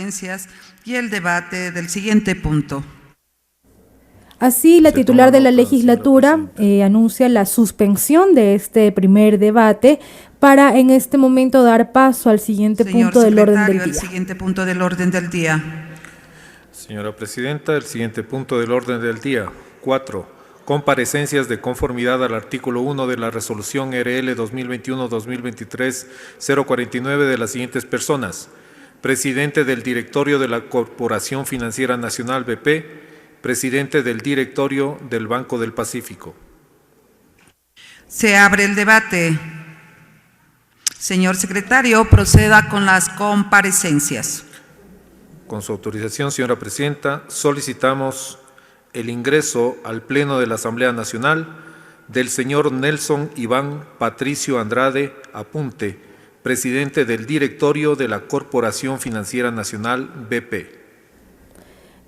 comparecencias y el debate del siguiente punto. Así, la titular de la legislatura anuncia la suspensión de este primer debate para en este momento dar paso al siguiente punto del orden del día. El siguiente punto del orden del día. Señora Presidenta, el siguiente punto del orden del día. 4. Comparecencias de conformidad al artículo 1 de la resolución RL 2021-2023-049 de las siguientes personas: presidente del directorio de la Corporación Financiera Nacional BP, presidente del directorio del Banco del Pacífico. Se abre el debate. Señor secretario, proceda con las comparecencias. Con su autorización, señora Presidenta, solicitamos el ingreso al Pleno de la Asamblea Nacional del señor Nelson Iván Patricio Andrade Apunte, presidente del directorio de la Corporación Financiera Nacional BP.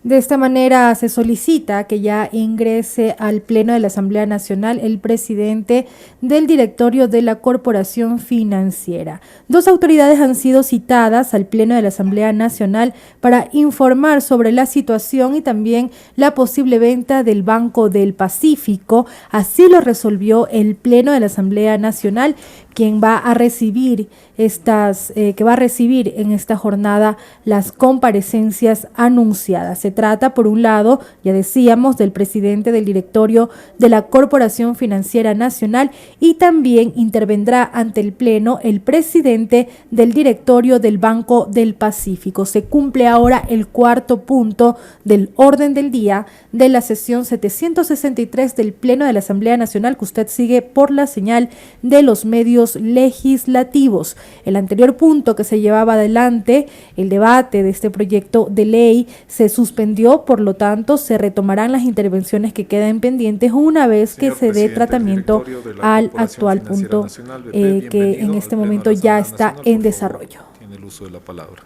De esta manera se solicita que ya ingrese al Pleno de la Asamblea Nacional el presidente del directorio de la Corporación Financiera. Dos autoridades han sido citadas al Pleno de la Asamblea Nacional para informar sobre la situación y también la posible venta del Banco del Pacífico. Así lo resolvió el Pleno de la Asamblea Nacional, quien va a recibir en esta jornada las comparecencias anunciadas. Se trata, por un lado, ya decíamos, del presidente del directorio de la Corporación Financiera Nacional, y también intervendrá ante el Pleno el presidente del directorio del Banco del Pacífico. Se cumple ahora el cuarto punto del orden del día de la sesión 763 del Pleno de la Asamblea Nacional, que usted sigue por la señal de los medios legislativos. El anterior punto que se llevaba adelante, el debate de este proyecto de ley, se suspendió, por lo tanto se retomarán las intervenciones que queden pendientes una vez que se dé tratamiento al actual punto que en este momento ya está en desarrollo. Tiene el uso de la palabra.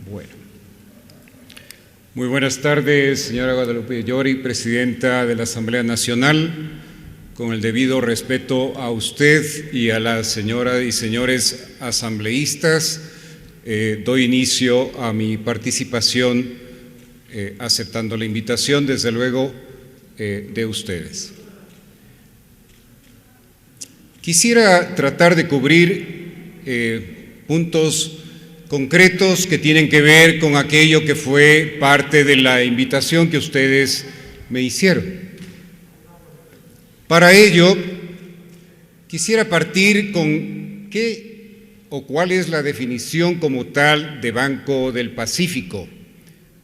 Bueno. Muy buenas tardes, señora Guadalupe Llori, presidenta de la Asamblea Nacional. Con el debido respeto a usted y a las señoras y señores asambleístas, doy inicio a mi participación aceptando la invitación, desde luego, de ustedes. Quisiera tratar de cubrir puntos concretos que tienen que ver con aquello que fue parte de la invitación que ustedes me hicieron. Para ello, quisiera partir con qué o cuál es la definición como tal de Banco del Pacífico,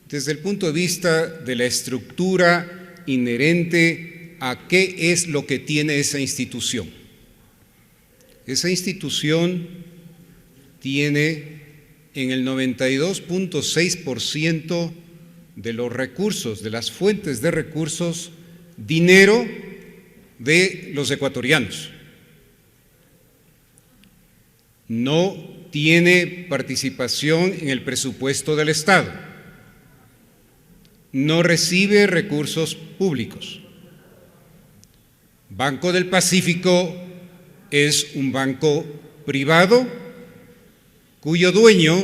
desde el punto de vista de la estructura inherente a qué es lo que tiene esa institución. Esa institución tiene en el 92.6% de los recursos, de las fuentes de recursos, dinero de los ecuatorianos. No tiene participación en el presupuesto del Estado. No recibe recursos públicos. Banco del Pacífico es un banco privado cuyo dueño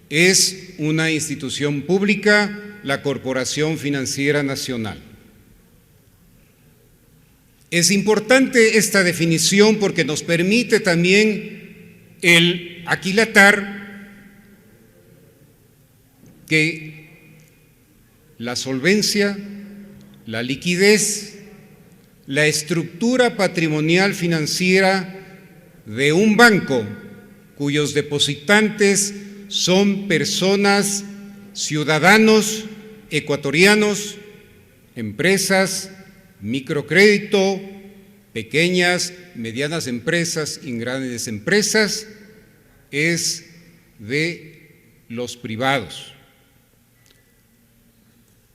es una institución pública, la Corporación Financiera Nacional. Es importante esta definición porque nos permite también el aquilatar que la solvencia, la liquidez, la estructura patrimonial financiera de un banco cuyos depositantes son personas, ciudadanos ecuatorianos, empresas, microcrédito, pequeñas, medianas empresas y grandes empresas, es de los privados.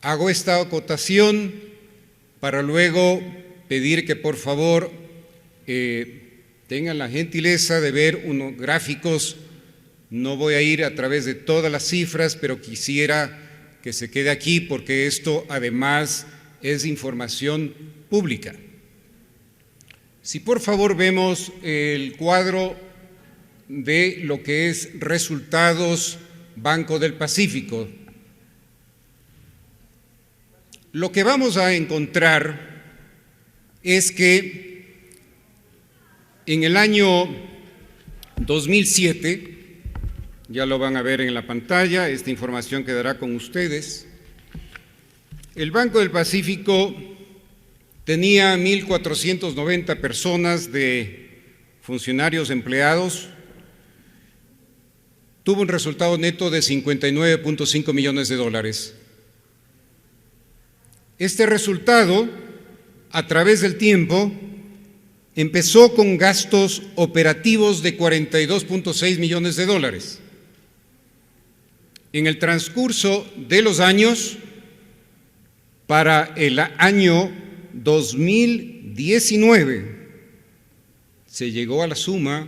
Hago esta acotación para luego pedir que por favor tengan la gentileza de ver unos gráficos. No voy a ir a través de todas las cifras, pero quisiera que se quede aquí porque esto además es información pública. Si por favor vemos el cuadro de lo que es resultados Banco del Pacífico. Lo que vamos a encontrar es que en el año 2007, ya lo van a ver en la pantalla, esta información quedará con ustedes, el Banco del Pacífico tenía 1.490 personas de funcionarios empleados, tuvo un resultado neto de 59.5 millones de dólares. Este resultado, a través del tiempo, empezó con gastos operativos de 42.6 millones de dólares. En el transcurso de los años, para el año 2019, se llegó a la suma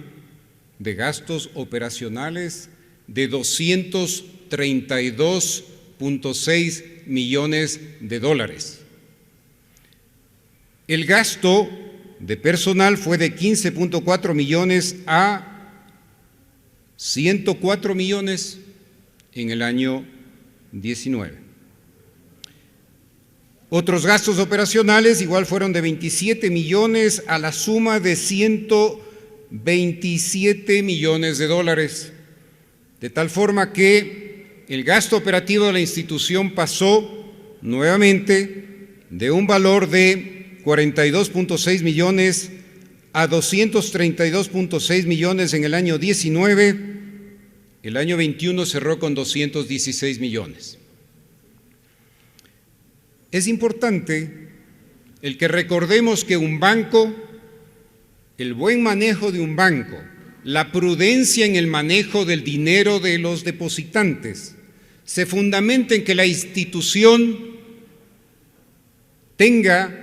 de gastos operacionales de 232.6 millones de dólares. El gasto de personal fue de 15.4 millones a 104 millones en el año 19. Otros gastos operacionales igual fueron de 27 millones a la suma de 127 millones de dólares, de tal forma que el gasto operativo de la institución pasó nuevamente de un valor de 42.6 millones a 232.6 millones en el año 19, el año 21 cerró con 216 millones. Es importante el que recordemos que un banco, el buen manejo de un banco, la prudencia en el manejo del dinero de los depositantes, se fundamenta en que la institución tenga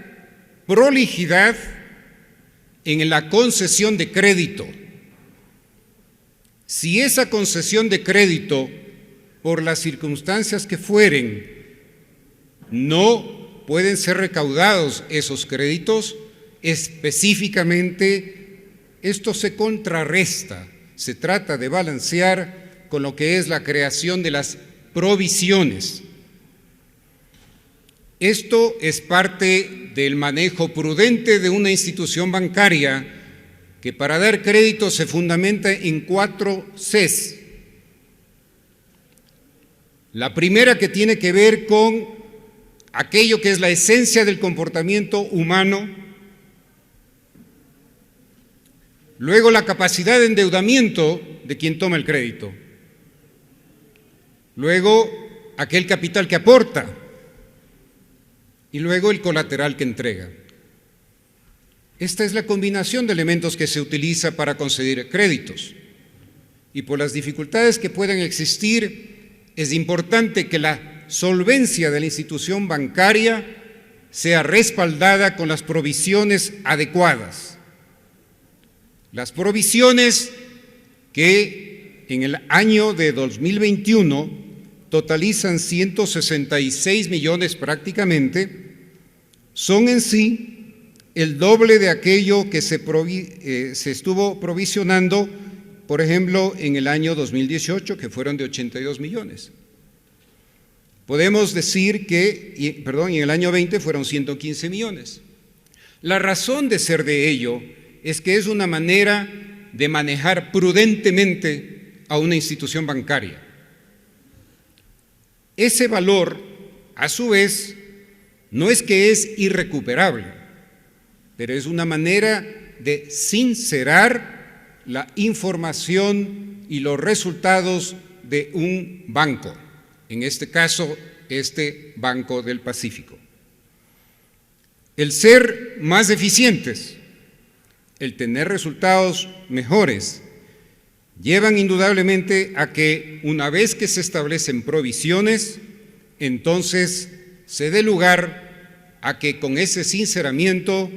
prolijidad en la concesión de crédito. Si esa concesión de crédito, por las circunstancias que fueren, no pueden ser recaudados esos créditos, específicamente esto se contrarresta, se trata de balancear con lo que es la creación de las provisiones. Esto es parte del manejo prudente de una institución bancaria que para dar crédito se fundamenta en 4 Cs. La primera, que tiene que ver con aquello que es la esencia del comportamiento humano. Luego, la capacidad de endeudamiento de quien toma el crédito. Luego, aquel capital que aporta. Y luego, el colateral que entrega. Esta es la combinación de elementos que se utiliza para conceder créditos. Y por las dificultades que puedan existir, es importante que la solvencia de la institución bancaria sea respaldada con las provisiones adecuadas. Las provisiones que en el año de 2021 totalizan 166 millones prácticamente, son en sí el doble de aquello que se estuvo provisionando, por ejemplo, en el año 2018, que fueron de 82 millones. Podemos decir que, en el año 20 fueron 115 millones. La razón de ser de ello es que es una manera de manejar prudentemente a una institución bancaria. Ese valor, a su vez, no es que es irrecuperable, pero es una manera de sincerar la información y los resultados de un banco, en este caso, este Banco del Pacífico. El ser más eficientes, el tener resultados mejores, llevan indudablemente a que una vez que se establecen provisiones, entonces se dé lugar a que con ese sinceramiento,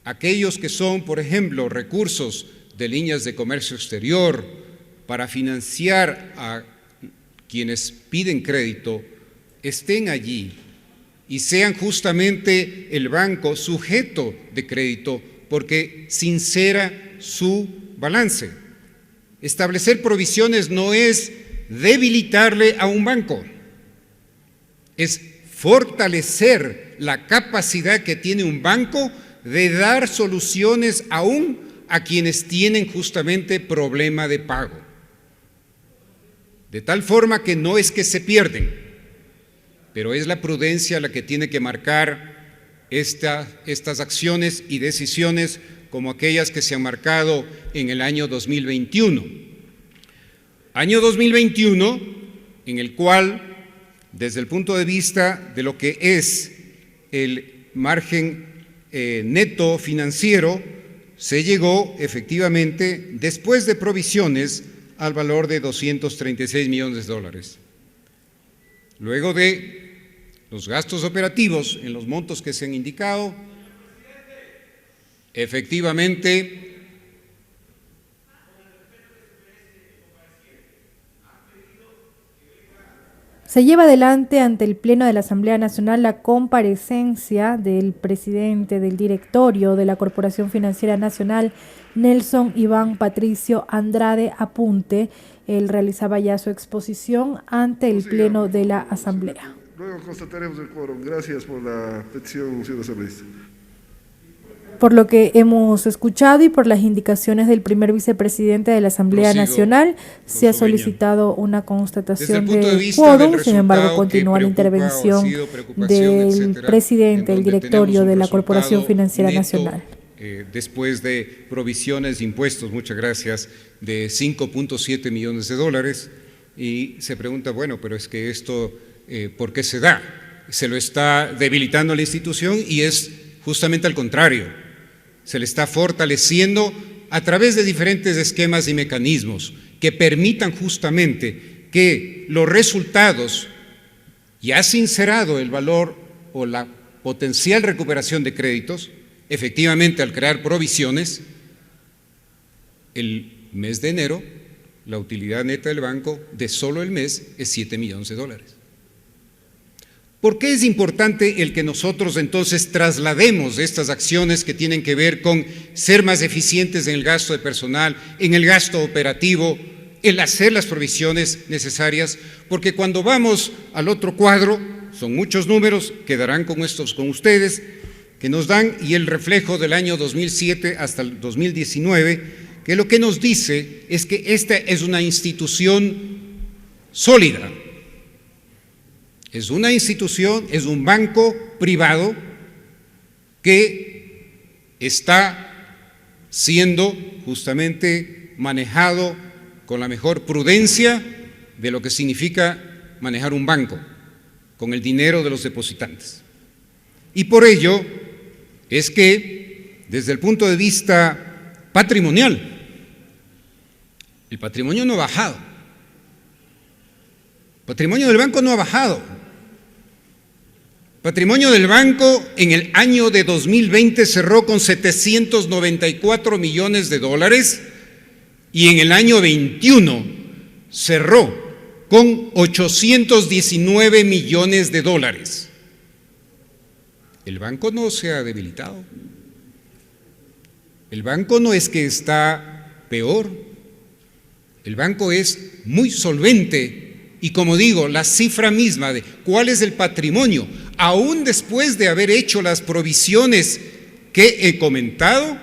aquellos que son, por ejemplo, recursos de líneas de comercio exterior para financiar a quienes piden crédito, estén allí y sean justamente el banco sujeto de crédito porque sincera su balance. establecer provisiones no es debilitarle a un banco, es fortalecer la capacidad que tiene un banco de dar soluciones aún a quienes tienen justamente problema de pago. De tal forma que no es que se pierden, pero es la prudencia la que tiene que marcar estas acciones y decisiones como aquellas que se han marcado en el año 2021. Año 2021 en el cual, desde el punto de vista de lo que es el margen neto financiero, se llegó efectivamente, después de provisiones, al valor de 236 millones de dólares. Luego de los gastos operativos en los montos que se han indicado, efectivamente, se lleva adelante ante el Pleno de la Asamblea Nacional la comparecencia del presidente del directorio de la Corporación Financiera Nacional, Nelson Iván Patricio Andrade Apunte. Él realizaba ya su exposición ante el Pleno de la Asamblea. Luego constataremos el quórum. Gracias por la petición, señor asambleísta. Por lo que hemos escuchado y por las indicaciones del primer vicepresidente de la Asamblea Nacional, se ha solicitado una constatación de quórum. Sin embargo, continúa la intervención del presidente del directorio de la Corporación Financiera Nacional. Después de provisiones de impuestos, muchas gracias, de 5.7 millones de dólares, y se pregunta, bueno, pero es que esto, ¿por qué se da? Se lo está debilitando la institución y es justamente al contrario. Se le está fortaleciendo a través de diferentes esquemas y mecanismos que permitan justamente que los resultados, ya sincerado el valor o la potencial recuperación de créditos, efectivamente al crear provisiones, el mes de enero, la utilidad neta del banco de solo el mes es 7 millones de dólares. ¿Por qué es importante el que nosotros entonces traslademos estas acciones que tienen que ver con ser más eficientes en el gasto de personal, en el gasto operativo, el hacer las provisiones necesarias? Porque cuando vamos al otro cuadro, son muchos números, quedarán con ustedes, que nos dan, y el reflejo del año 2007 hasta el 2019, que lo que nos dice es que esta es una institución sólida. Es una institución, es un banco privado que está siendo justamente manejado con la mejor prudencia de lo que significa manejar un banco, con el dinero de los depositantes. Y por ello es que, desde el punto de vista patrimonial, el patrimonio no ha bajado. El patrimonio del banco no ha bajado. Patrimonio del banco en el año de 2020 cerró con 794 millones de dólares y en el año 21 cerró con 819 millones de dólares. El banco no se ha debilitado. El banco no es que está peor. El banco es muy solvente. Y como digo, la cifra misma de cuál es el patrimonio, aún después de haber hecho las provisiones que he comentado,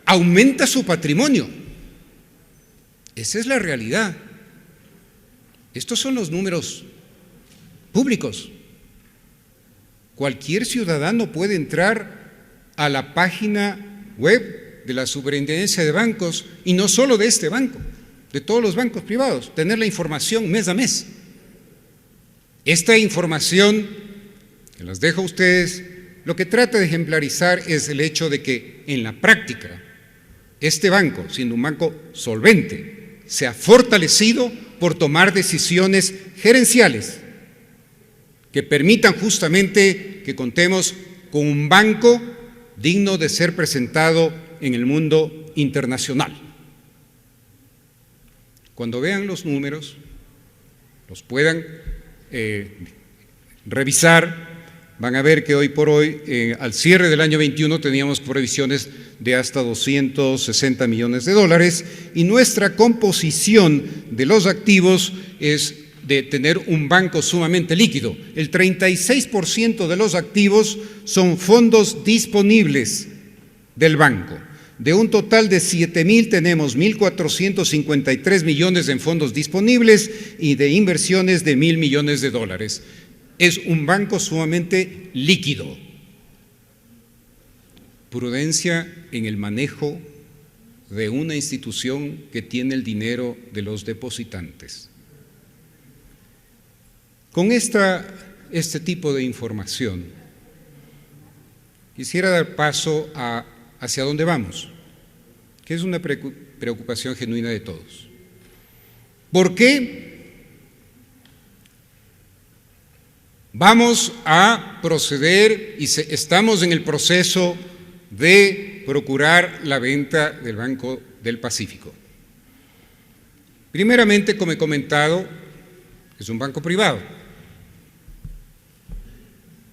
aumenta su patrimonio. Esa es la realidad. Estos son los números públicos. Cualquier ciudadano puede entrar a la página web de la Superintendencia de Bancos, y no solo de este banco, de todos los bancos privados, tener la información mes a mes. Esta información, que las dejo a ustedes, lo que trata de ejemplarizar es el hecho de que en la práctica este banco, siendo un banco solvente, se ha fortalecido por tomar decisiones gerenciales que permitan justamente que contemos con un banco digno de ser presentado en el mundo internacional. Cuando vean los números, los puedan revisar, van a ver que hoy por hoy, al cierre del año 21, teníamos previsiones de hasta 260 millones de dólares y nuestra composición de los activos es de tener un banco sumamente líquido. El 36% de los activos son fondos disponibles del banco. De un total de 7.000 tenemos 1.453 millones en fondos disponibles y de inversiones de 1.000 millones de dólares. Es un banco sumamente líquido. Prudencia en el manejo de una institución que tiene el dinero de los depositantes. Con este tipo de información, quisiera dar paso hacia dónde vamos, que es una preocupación genuina de todos. ¿Por qué vamos a proceder y estamos en el proceso de procurar la venta del Banco del Pacífico? Primeramente, como he comentado, es un banco privado.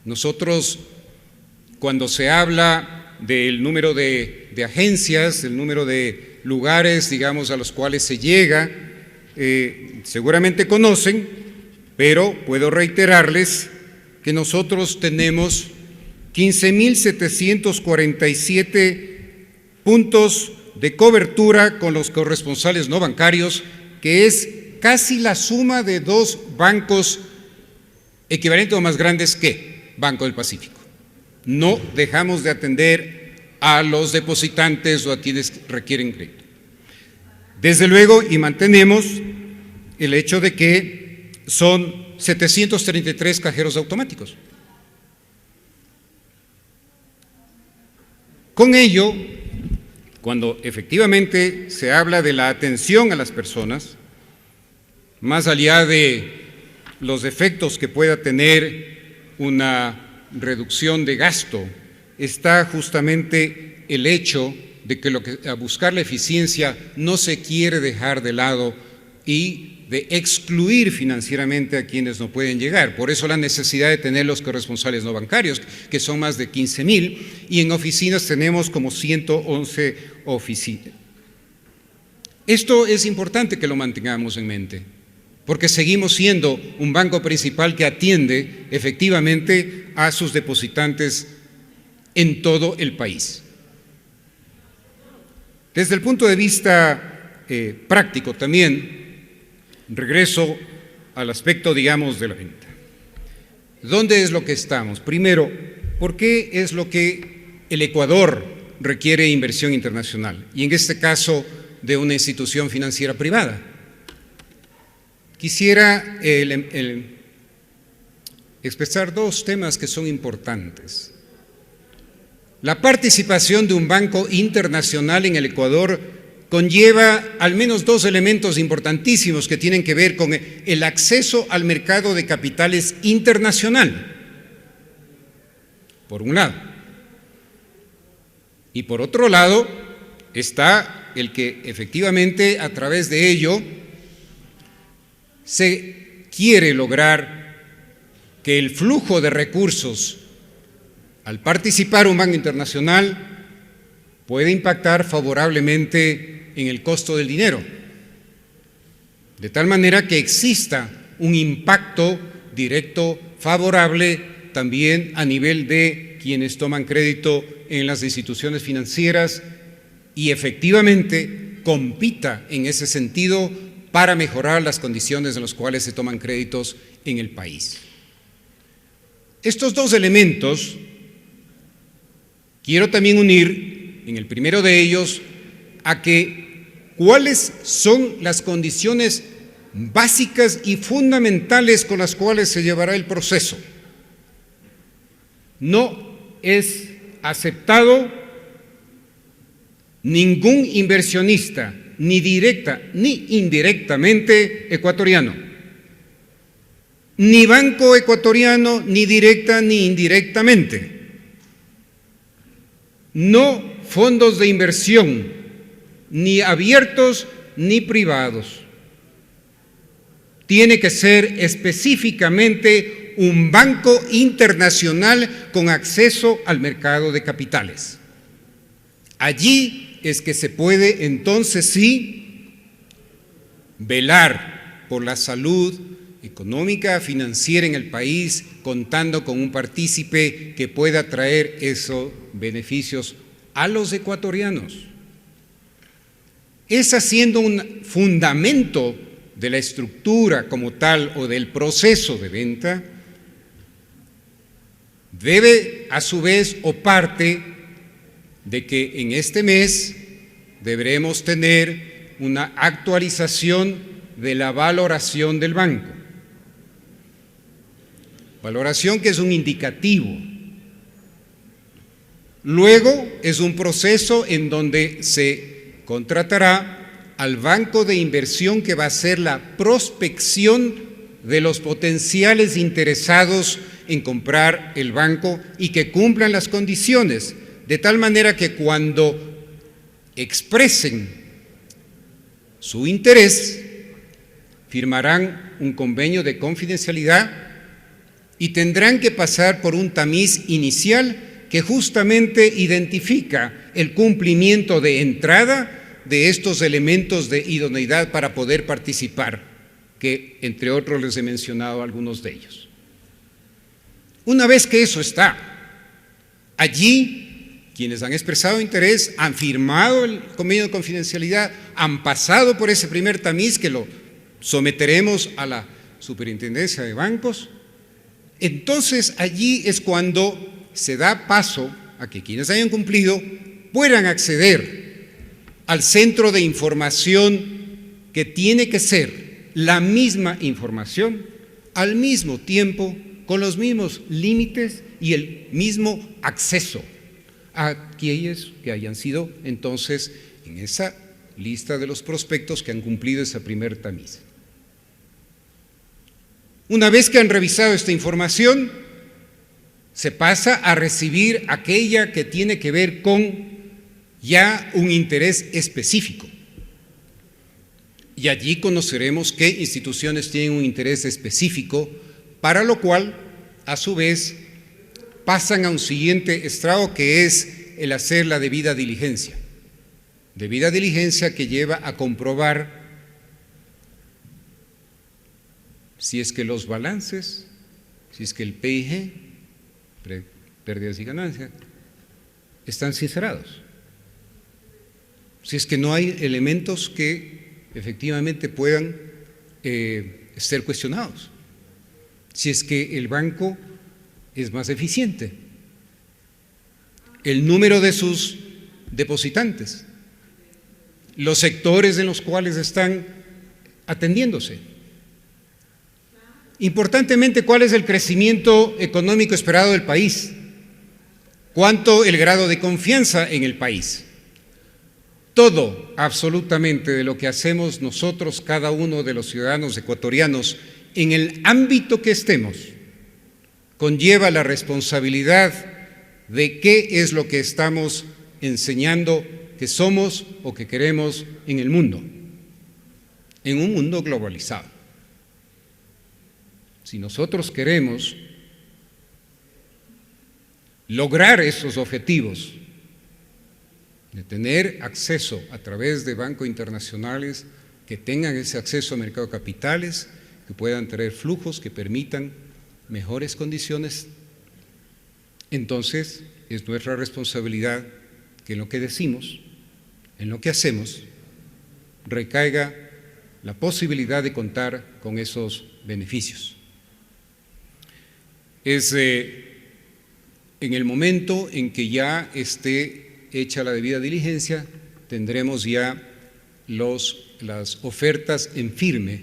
Nosotros, cuando se habla del número de agencias, el número de lugares, digamos, a los cuales se llega, seguramente conocen, pero puedo reiterarles que nosotros tenemos 15.747 puntos de cobertura con los corresponsales no bancarios, que es casi la suma de dos bancos equivalentes o más grandes que Banco del Pacífico. No dejamos de atender a los depositantes o a quienes requieren crédito. Desde luego, y mantenemos el hecho de que son 733 cajeros automáticos. Con ello, cuando efectivamente se habla de la atención a las personas, más allá de los efectos que pueda tener una reducción de gasto, está justamente el hecho de que a buscar la eficiencia no se quiere dejar de lado y de excluir financieramente a quienes no pueden llegar. Por eso la necesidad de tener los corresponsales no bancarios, que son más de 15.000, y en oficinas tenemos como 111 oficinas. Esto es importante que lo mantengamos en mente, porque seguimos siendo un banco principal que atiende efectivamente a sus depositantes en todo el país. Desde el punto de vista práctico también, regreso al aspecto, digamos, de la venta. ¿Dónde es lo que estamos? Primero, ¿por qué es lo que el Ecuador requiere inversión internacional? Y en este caso, de una institución financiera privada. Quisiera expresar dos temas que son importantes. La participación de un banco internacional en el Ecuador conlleva al menos dos elementos importantísimos que tienen que ver con el acceso al mercado de capitales internacional, por un lado. Y por otro lado está el que efectivamente a través de ello se quiere lograr que el flujo de recursos al participar un banco internacional puede impactar favorablemente en el costo del dinero, de tal manera que exista un impacto directo favorable también a nivel de quienes toman crédito en las instituciones financieras y efectivamente compita en ese sentido para mejorar las condiciones en las cuales se toman créditos en el país. Estos dos elementos quiero también unir, en el primero de ellos, a que cuáles son las condiciones básicas y fundamentales con las cuales se llevará el proceso. No es aceptado ningún inversionista, ni directa ni indirectamente ecuatoriano, ni banco ecuatoriano, ni directa ni indirectamente, no fondos de inversión, ni abiertos ni privados. Tiene que ser específicamente un banco internacional con acceso al mercado de capitales. Allí es que se puede entonces sí velar por la salud económica, financiera en el país, contando con un partícipe que pueda traer esos beneficios a los ecuatorianos. Es haciendo un fundamento de la estructura como tal o del proceso de venta, debe a su vez o parte de que en este mes deberemos tener una actualización de la valoración del banco. Valoración que es un indicativo. Luego es un proceso en donde se contratará al banco de inversión que va a hacer la prospección de los potenciales interesados en comprar el banco y que cumplan las condiciones, de tal manera que cuando expresen su interés, firmarán un convenio de confidencialidad y tendrán que pasar por un tamiz inicial que justamente identifica el cumplimiento de entrada de estos elementos de idoneidad para poder participar, que entre otros les he mencionado algunos de ellos. Una vez que eso está, allí quienes han expresado interés han firmado el convenio de confidencialidad, han pasado por ese primer tamiz que lo someteremos a la Superintendencia de Bancos. Entonces allí es cuando se da paso a que quienes hayan cumplido puedan acceder al centro de información que tiene que ser la misma información al mismo tiempo, con los mismos límites y el mismo acceso a aquellos que hayan sido entonces en esa lista de los prospectos que han cumplido ese primer tamiz. Una vez que han revisado esta información, se pasa a recibir aquella que tiene que ver con ya un interés específico. Y allí conoceremos qué instituciones tienen un interés específico, para lo cual, a su vez, pasan a un siguiente estrado que es el hacer la debida diligencia. Debida diligencia que lleva a comprobar si es que los balances, si es que el PIG, pérdidas y ganancias, están sincerados. Si es que no hay elementos que efectivamente puedan ser cuestionados. Si es que el banco es más eficiente. El número de sus depositantes. Los sectores en los cuales están atendiéndose. Importantemente, ¿cuál es el crecimiento económico esperado del país? ¿Cuánto el grado de confianza en el país? Todo, absolutamente, de lo que hacemos nosotros, cada uno de los ciudadanos ecuatorianos, en el ámbito que estemos, conlleva la responsabilidad de qué es lo que estamos enseñando que somos o que queremos en el mundo, en un mundo globalizado. Si nosotros queremos lograr esos objetivos de tener acceso a través de bancos internacionales que tengan ese acceso al mercado de capitales, que puedan traer flujos que permitan mejores condiciones, entonces es nuestra responsabilidad que en lo que decimos, en lo que hacemos, recaiga la posibilidad de contar con esos beneficios. Es en el momento en que ya esté hecha la debida diligencia, tendremos ya las ofertas en firme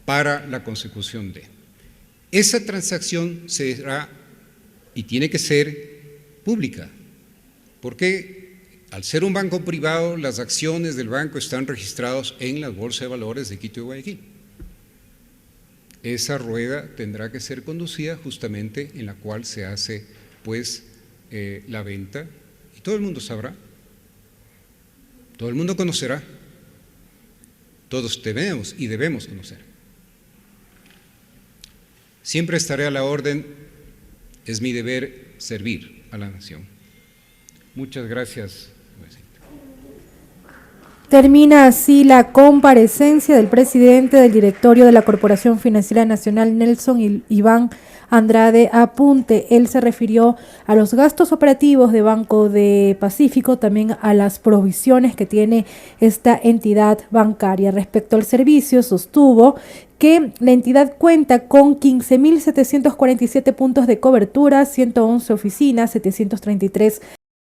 para la consecución de. Esa transacción será y tiene que ser pública, porque al ser un banco privado, las acciones del banco están registradas en la Bolsa de Valores de Quito y Guayaquil. Esa rueda tendrá que ser conducida justamente en la cual se hace pues la venta y todo el mundo sabrá, todo el mundo conocerá, todos debemos y debemos conocer. Siempre estaré a la orden. Es mi deber servir a la nación. Muchas gracias. Termina así la comparecencia del presidente del directorio de la Corporación Financiera Nacional, Nelson Iván Andrade Apunte. Él se refirió a los gastos operativos de Banco de Pacífico, también a las provisiones que tiene esta entidad bancaria. Respecto al servicio, sostuvo que la entidad cuenta con 15.747 puntos de cobertura, 111 oficinas, 733